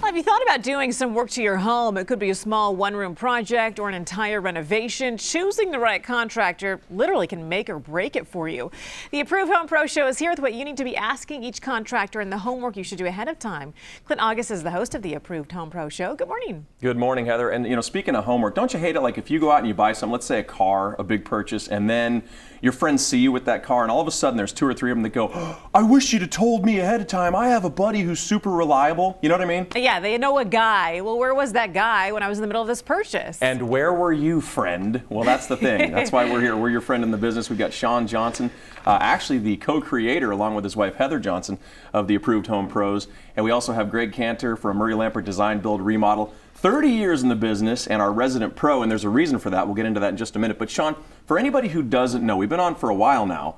Well, have you thought about doing some work to your home? It could be a small one-room project or an entire renovation. Choosing the right contractor literally can make or break it for you. The Approved Home Pro Show is here with what you need to be asking each contractor and the homework you should do ahead of time. Clint August is the host of the Approved Home Pro Show. Good morning. Good morning, Heather. And speaking of homework, don't you hate it? Like if you go out and you buy something, let's say a car, a big purchase, and then your friends see you with that car, and all of a sudden there's 2 or 3 of them that go, oh, I wish you'd have told me ahead of time. I have a buddy who's super reliable. You know what I mean? Yeah, they know a guy. Well, where was that guy when I was in the middle of this purchase? And where were you, friend? Well, that's the thing. That's why we're here. We're your friend in the business. We've got Sean Johnson, actually the co-creator, along with his wife Heather Johnson, of the Approved Home Pros. And we also have Greg Cantor from Murray Lampert Design, Build, Remodel. 30 years in the business and our resident pro, and there's a reason for that. We'll get into that in just a minute. But Sean, for anybody who doesn't know, we've been on for a while now.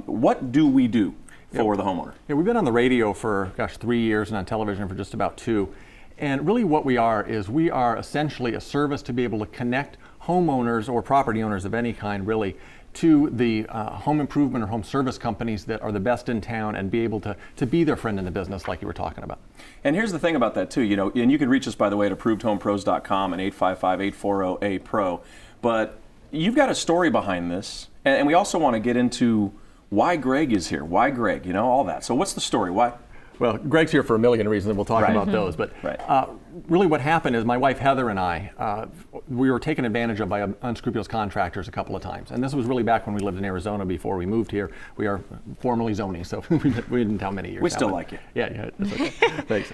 What do we do for the homeowner? Yeah, we've been on the radio for, 3 years and on television for just about 2. And really what we are is we are essentially a service to be able to connect homeowners or property owners of any kind really to the home improvement or home service companies that are the best in town and be able to be their friend in the business like you were talking about. And here's the thing about that too, and you can reach us by the way at approvedhomepros.com and 855-840-A-PRO. But you've got a story behind this, and we also want to get into why Greg is here, why Greg, all that. So what's the story? Why? Well, Greg's here for a million reasons, and we'll talk about those. But really what happened is my wife Heather and I, we were taken advantage of by unscrupulous contractors a couple of times. And this was really back when we lived in Arizona before we moved here. We are formally zoning, so we didn't tell many years. We still like you. Yeah, that's okay. Thanks.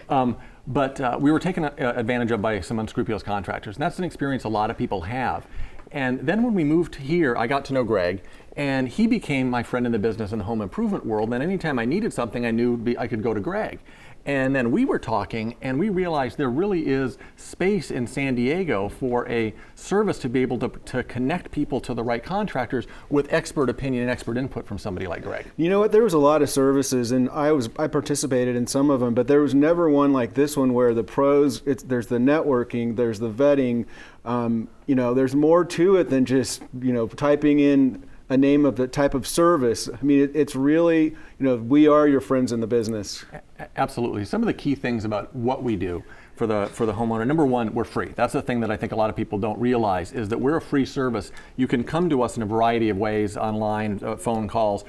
But we were taken advantage of by some unscrupulous contractors. And that's an experience a lot of people have. And then when we moved here, I got to know Greg, and he became my friend in the business and the home improvement world. And anytime I needed something, I knew I could go to Greg. And then we were talking, and we realized there really is space in San Diego for a service to be able to connect people to the right contractors with expert opinion and expert input from somebody like Greg. You know what? There was a lot of services, and I participated in some of them, but there was never one like this one where the pros. There's the networking, there's the vetting. There's more to it than just typing in a name of the type of service. I mean, it's really, we are your friends in the business. Absolutely. Some of the key things about what we do for the homeowner. Number one, we're free. That's the thing that I think a lot of people don't realize is that we're a free service. You can come to us in a variety of ways, online, phone calls,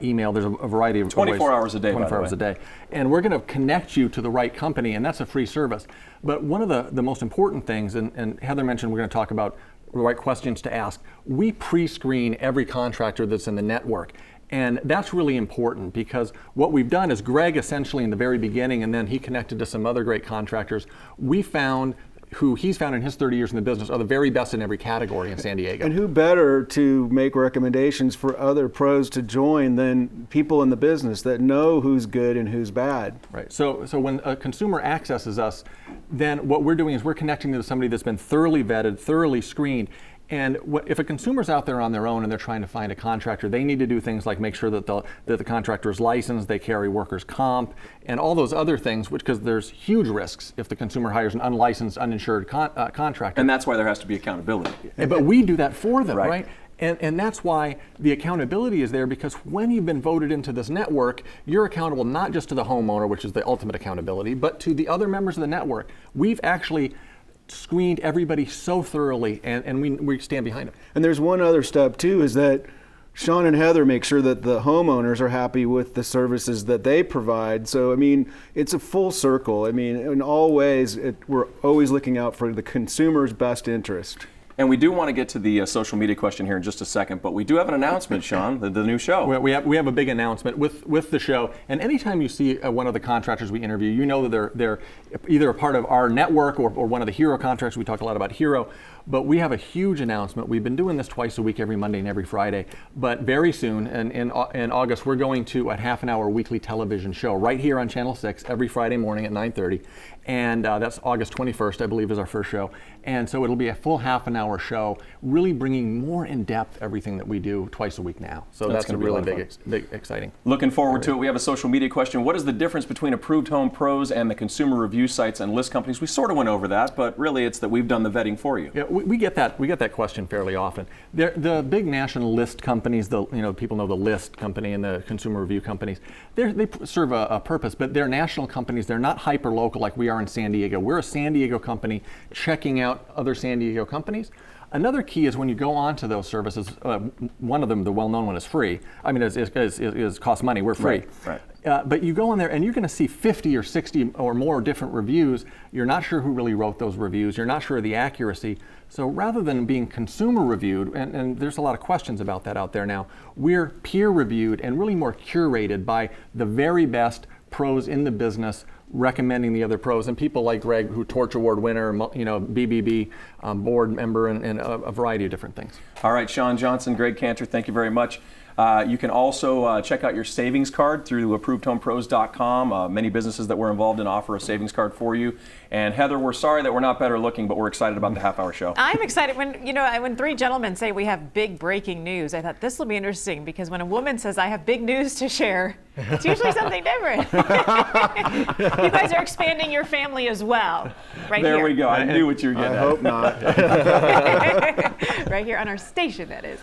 email. There's a variety of 24 ways. hours a day. 24 hours a day. And we're going to connect you to the right company, and that's a free service. But one of the most important things, and Heather mentioned we're going to talk about the right questions to ask. We pre-screen every contractor that's in the network. And that's really important because what we've done is Greg essentially in the very beginning, and then he connected to some other great contractors, we found who he's found in his 30 years in the business are the very best in every category in San Diego. And who better to make recommendations for other pros to join than people in the business that know who's good and who's bad. Right. So when a consumer accesses us, then what we're doing is we're connecting to somebody that's been thoroughly vetted, thoroughly screened. And if a consumer's out there on their own and they're trying to find a contractor, they need to do things like make sure that the contractor is licensed, they carry workers' comp, and all those other things, because there's huge risks if the consumer hires an unlicensed, uninsured contractor. And that's why there has to be accountability. But we do that for them, Right. right? And that's why the accountability is there, because when you've been voted into this network, you're accountable not just to the homeowner, which is the ultimate accountability, but to the other members of the network. We've actually screened everybody so thoroughly, and we stand behind it. And there's one other step too, is that Sean and Heather make sure that the homeowners are happy with the services that they provide. So, I mean, it's a full circle. I mean, in all ways, we're always looking out for the consumer's best interest. And we do want to get to the social media question here in just a second, but we do have an announcement, Sean, the new show. We have a big announcement with the show. And anytime you see one of the contractors we interview, you know that they're either a part of our network or one of the Hero contractors. We talk a lot about Hero. But we have a huge announcement. We've been doing this twice a week, every Monday and every Friday. But very soon, in August, we're going to a half-an-hour weekly television show right here on Channel 6 every Friday morning at 9:30. And that's August 21st, I believe, is our first show. And so it'll be a full half-an-hour half-hour show, really bringing more in depth everything that we do twice a week now. So that's a gonna be a really lot of big, exciting. Looking forward to it. We have a social media question. What is the difference between Approved Home Pros and the consumer review sites and list companies? We sort of went over that, but really it's that we've done the vetting for you. Yeah, we get that. We get that question fairly often. The big national list companies, people know the list company and the consumer review companies. They serve a purpose, but they're national companies. They're not hyper local like we are in San Diego. We're a San Diego company checking out other San Diego companies. Another key is when you go onto those services. One of them, the well-known one, is free. I mean, is cost money. We're free. Right. But you go in there and you're going to see 50 or 60 or more different reviews. You're not sure who really wrote those reviews. You're not sure of the accuracy. So rather than being consumer reviewed, and there's a lot of questions about that out there now, we're peer reviewed and really more curated by the very best pros in the business recommending the other pros, and people like Greg, who Torch Award winner, BBB board member, and a variety of different things. All right, Shawn Johnson, Greg Cantor, thank you very much. You can also check out your savings card through ApprovedHomePros.com. Many businesses that we're involved in offer a savings card for you. And Heather, we're sorry that we're not better looking, but we're excited about the half-hour show. I'm excited when three gentlemen say we have big breaking news. I thought this will be interesting because when a woman says I have big news to share, it's usually something different. You guys are expanding your family as well, right there here. we go. I knew what you were getting I at. hope not. Right here on our station, that is.